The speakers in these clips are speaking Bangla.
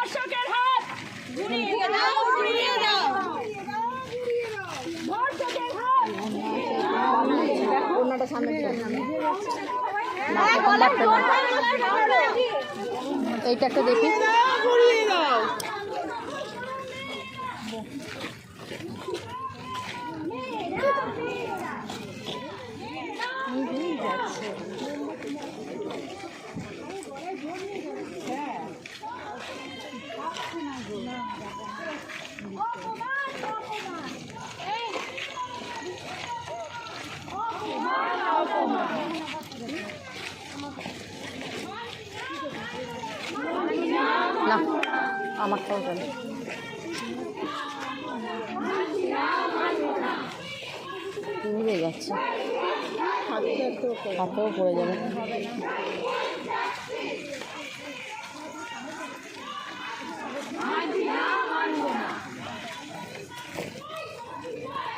ধর্ষকের হাত ঘুরিয়ে দাও, ঘুরিয়ে দাও। ধর্ষকের হাত ওনাটা সামনে এইটা একটা দেখি। ঘুরিয়ে দাও। না আমারটাও জানি উড়ে যাচ্ছে, হাতেও পড়ে যাবে।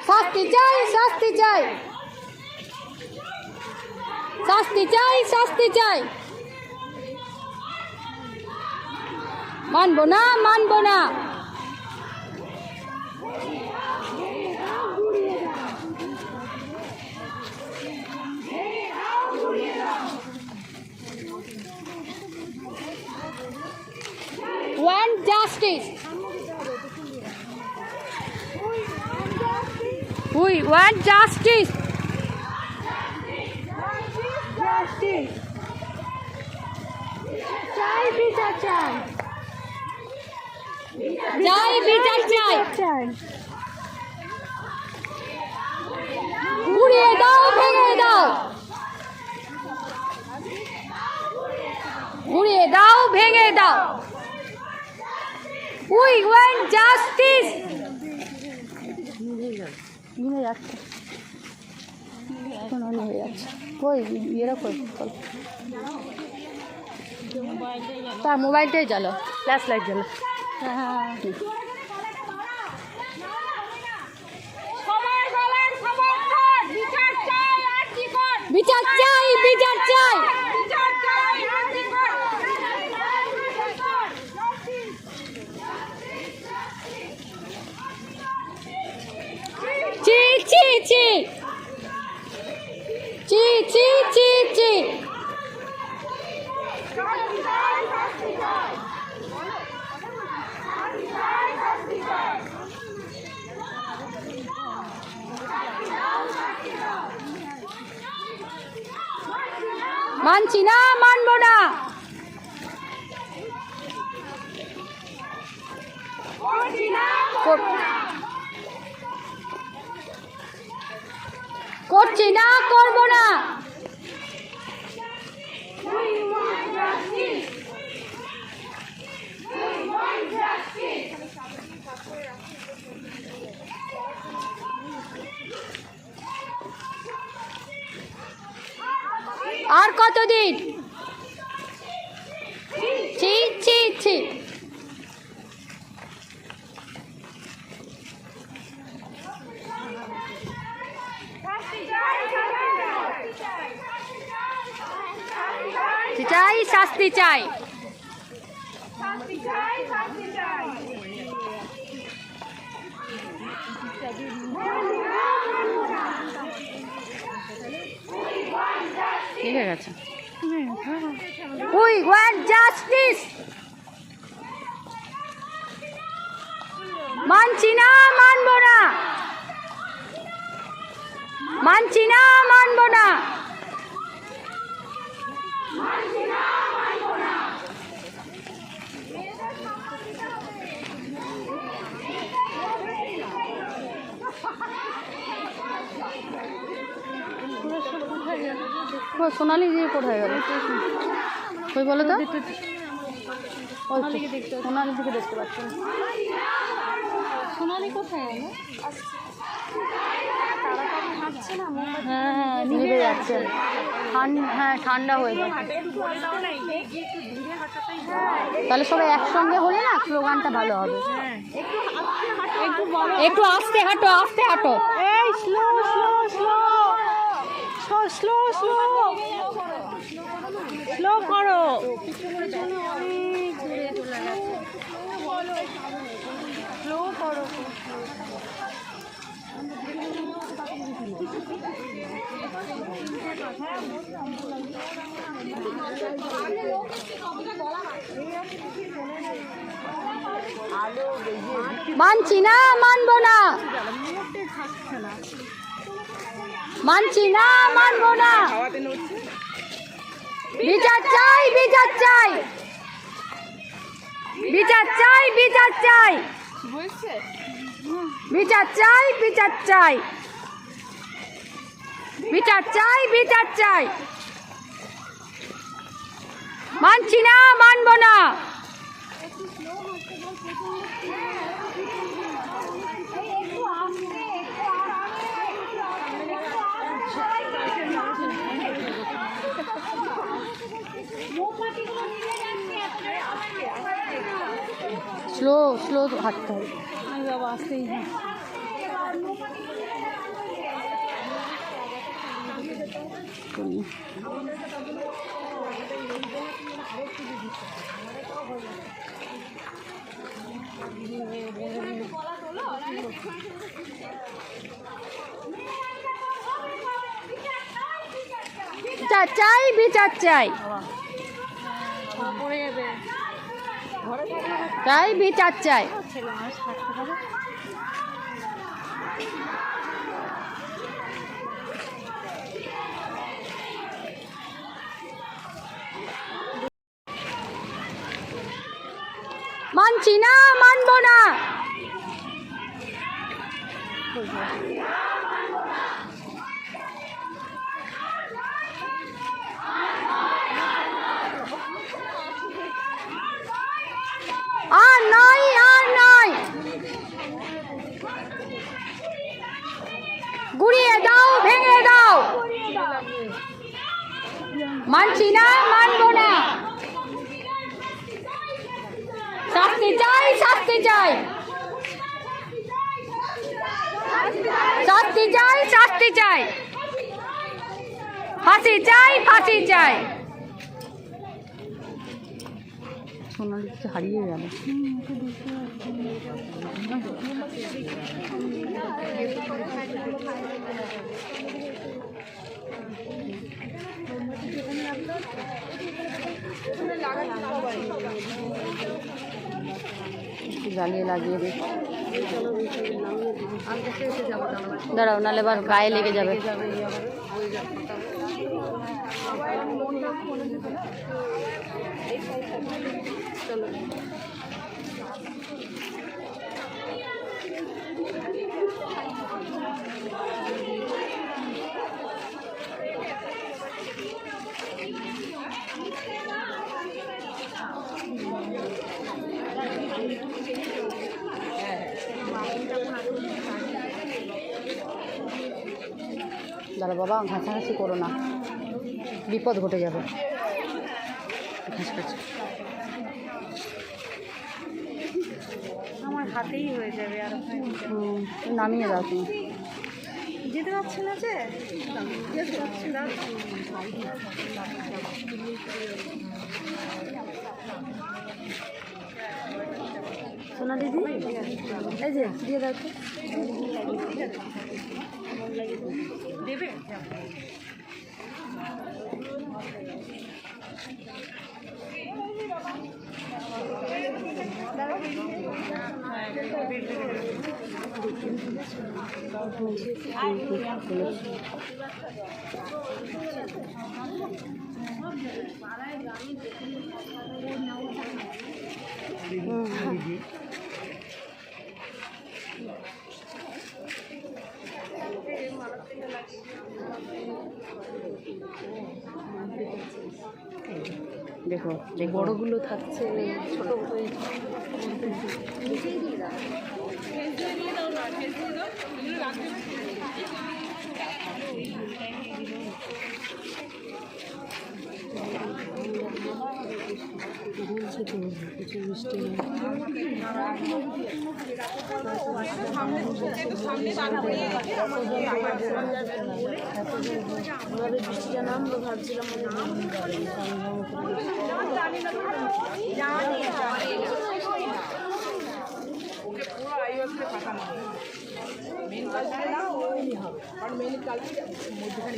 শাস্তি চাই, শাস্তি চাই, শাস্তি চাই, শাস্তি চাই। মানবো না, মানবো না। One justice. We want justice. Justice. চাই বিচার চাই। চাই বিচার চাই। চাই। ঘুরিয়ে দাও, ভেঙে দাও, ঘুরিয়ে দাও, ভেঙে দাও। We want justice. নিয়ে যাচ্ছে, নিয়ে যাচ্ছে। কই এরা কই? তার মোবাইলটাই জ্বালো, ফ্ল্যাশ লাইট জ্বালো। হ্যাঁ বিচার চাই, বিচার চাই। চি চি চি চি চি চি চি। মানছি না, মানবো না। করছি না, করবো না। আর কতদিন? ছি ছি ছি। চাই, শাস্তি চাই। ঠিক আছে। We want justice. মানছি না, মানবো না। মানছি না, মানবো না। সোনালি দিয়ে কোথায় গেল? কই বলো তো? সোনালি দিকে দেখতে পাচ্ছি না। সোনালি কোথায় গেল? হ্যাঁ নিভে যাচ্ছে। হ্যাঁ ঠান্ডা হয়ে যাচ্ছে। তাহলে সবাই একসঙ্গে হলে না স্লোগানটা ভালো হবে। একটু আস্তে হাঁটো, আস্তে হাঁটো। এই slow slow slow slow slow slow করো। মানছি না, মানবো না, মানছি না, মানবো না। বিচার চাই, বিচার চাই, বিচার চাই, বিচার চাই, বিচার চাই, বিচার চাই, বিচার চাই, বিচার চাই। মানছি না, মানবো না। স্লো স্লো হাঁটতে হবে। বাবা আসতেই বিচার চাই, বিচার চাই, পড়ে যাবে। চাই, বিচার চাই। ছেলে মানুষ থাকতে হবে। মানছি না, মানবো না। আর নয়, আর নয়। গুড়িয়ে দাও, ভেঙে দাও। মানছি না, মানবো না। শাস্তি চাই, শাস্তি চাই, শাস্তি চাই, শাস্তি চাই, ফাঁসি চাই, ফাঁসি চাই। সোনালি কিছু হারিয়ে গেল। জ্বালিয়ে লাগিয়ে দে। দাঁড়াও, নাহলে আবার গায়ে লেগে যাবে। দাঁড়া বাবা, ঘাঁচাঘাঁচি করো না, বিপদ ঘটে যাবে। আমার হাতেই হয়ে যাবে। আর নামিয়ে দাও তুমি। যেতে পারছি না যে, যেতে পারছি না। সোনা দিদি, এই যে দিয়ে দাও তো। দেবে দেখো, বড়গুলো থাকছে, ছোট কিছু মিষ্টি বৃষ্টিটা নামলো, ভাবছিলাম পুরো আইওয়াসে ফাঁকা না। হয়নি হবে, কারণ মেনলি কালকে মধ্যখানে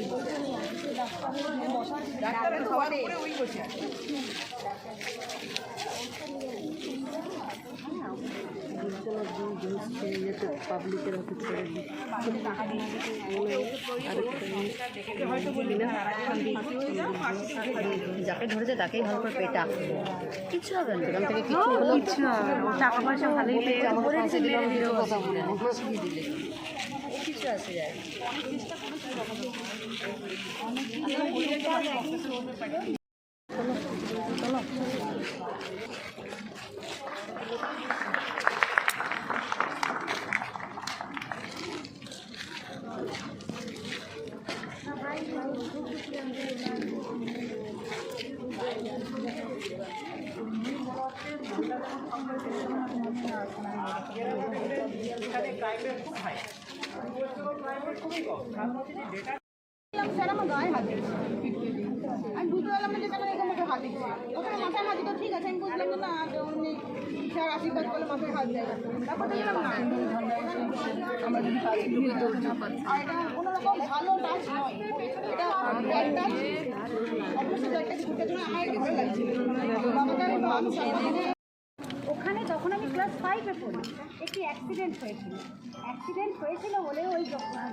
ডাক্তারের সবার উপরে ওই বসে আছে। পাবলিকের অফিস করে যাকে ধরেছে তাকেই ভালো করে পেটা, কিছু হবে না দোকান থেকে, কিছু হলো কিছু টাকা পয়সা ভালোই পেয়ে কথা বলে দিলে কিছু আসে যায়। স্যার আমার গায়ে হাত দিচ্ছে, আমি বুঝতে পারলাম না যে স্যার এরকম মাথায় হাত দিচ্ছে। ওখানে মাথায় হাত দিত, ঠিক আছে, আমি বুঝলাম যে না উনি স্যার আশীর্বাদ করলে মাথায় হাত দেয়, তারপর দেখলাম না আমরা যদি আর এটা কোনোরকম ভালো টাচ নয়, এটা ব্যাড টাচ, অবশ্যই একটা ঘুরতে জন্য আমার ভালো লাগছে। বাবাকে আমি ভালো সামনে ওখানে যখন আমি ক্লাস 5-এ পড়ি একটি অ্যাক্সিডেন্ট হয়েছিল বলে ওই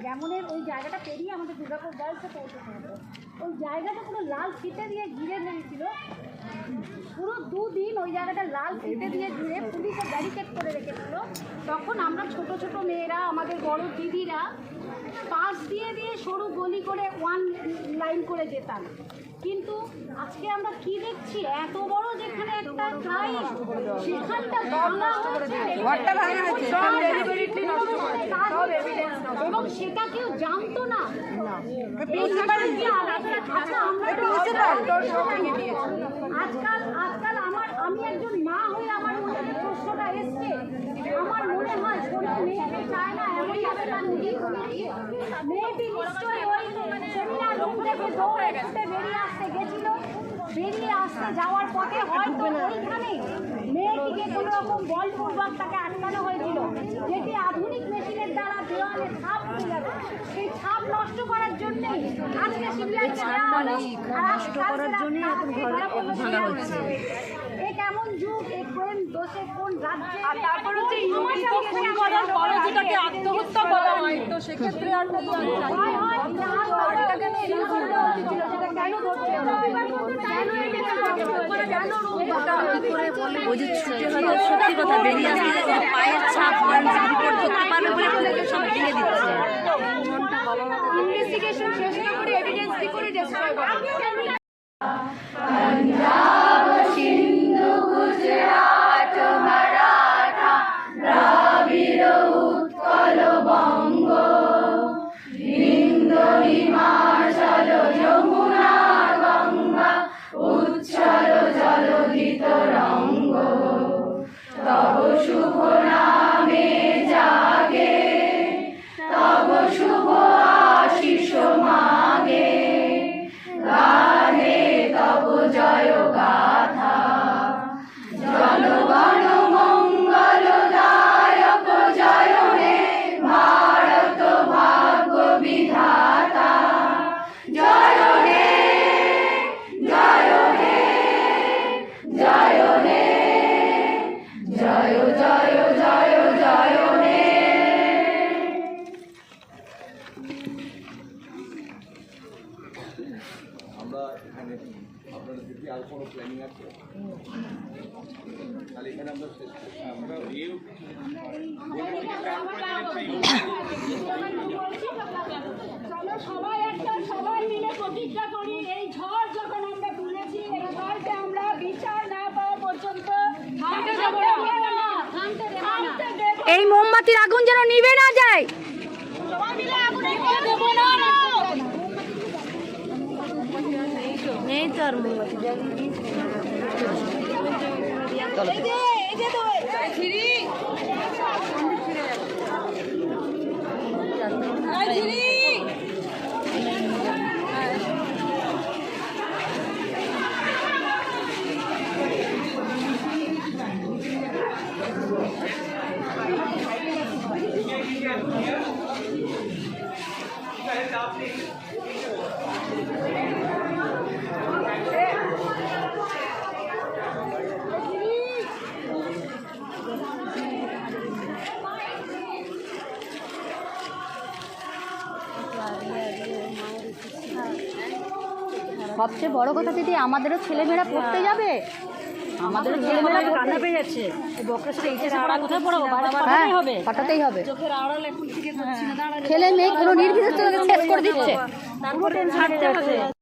যেমনের ওই জায়গাটা পেরিয়ে আমাদের দুর্গাপুর গার্লসে পৌঁছতে হতো। ওই জায়গাটা পুরো লাল ফিতে দিয়ে ঘিরে ধরেছিল, পুরো 2 দিন ওই জায়গাটা লাল ফিতে দিয়ে ঘিরে পুলিশে ব্যারিকেড করে রেখেছিল। তখন আমরা ছোট ছোট মেয়েরা, আমাদের বড় দিদিরা পাশ দিয়ে দিয়ে সরু গলি করে 1 লাইন করে যেতাম। কিন্তু আজকে আমরা কি দেখছি, এত বড় যেখানে একটা ক্রাইম, সেখানটা ভাঙা হচ্ছে এবং সেটা কেউ জানতো না। আজকাল আমি একজন মা হয়ে আমার মনে প্রশ্নটা এসছে, আমার মনে হয় কোনো মেয়েকে চায় না এমনভাবে তার মেয়েটি নিশ্চয়ই ওই সেমিনার রুম থেকে দৌড়ে ছুটে বেরিয়ে আসতে যাওয়ার পথে হয়তো ওইখানে মেয়েটিকে কোনো রকম বলপূর্বক তাকে আটকানো হয়েছিল, যেটি আধুনিক মেশিনের দ্বারা দেওয়ালে ছাপ হয়ে যাবে। সেই ছাপ নষ্ট করার জন্যই আজকে নষ্ট করার জন্য এখন ভাঙা হচ্ছে। এ কেমন যুগ, এ কোন দোষে কোন রাজ্যে, আর তারপর হচ্ছে খুন করার পরে যেটাকে আত্মহত্যা বলা হয়, তো সেক্ষেত্রে আর কি ওই যে ছুটে হলো, সত্যি কথা বেরিয়ে আসছে পায়ের ছাপ রিপোর্ট করতে পারবে বলে সব ভেঙে দিচ্ছে। ইনভেস্টিগেশন শেষ না করে এভিডেন্স কি করে ডেস্ট্রয় করা? पंजाब सिंधु गुजरात मराठा द्राविड़ उत्कल बंग बिंदु हिमाचल यमुना गंगा उच्छल जलधित रंग तब शुभ नामे जागे तब शुभ आशीष मागे गाने तब जय गाथा जनगण मंगलदायक जय हे भारत भाग्य विधाता जय हे जय हे जय हे जय जय जय जय हे। আমরা এখানে আপনারা যদি আর কোনো প্ল্যানিং আছে তাহলে এখানে আমরা শেষ করছি। আমরা সবাই মিলে প্রতিজ্ঞা করি, এই ঝড় যখন আমরা তুলেছি, এই ঝড়কে আমরা বিচার না পাওয়া পর্যন্ত থামতে দেব না। এই মোমবাতির আগুন যেন নিভে না যায়। সবাই মিলে আগুন নিভিয়ে দেব না। নেই তো আর মোমবাতি সবচেয়ে বড় কথা দিদি, আমাদেরও ছেলেমেয়েরা পড়তে যাবে, আমাদেরও ছেলেমেয়েরা কান্না পেয়ে যাচ্ছে বকরা সাথে এইচএস পড়া কোথায় পড়াবো হ্যাঁ পাঠাতেই হবে। চোখের আড়াল এখন থেকে হচ্ছে না, দাঁড়ালে ছেলে মেয়ে কোনো নির্বিশেষে শেষ করে দিচ্ছে। তারপরে টেনশন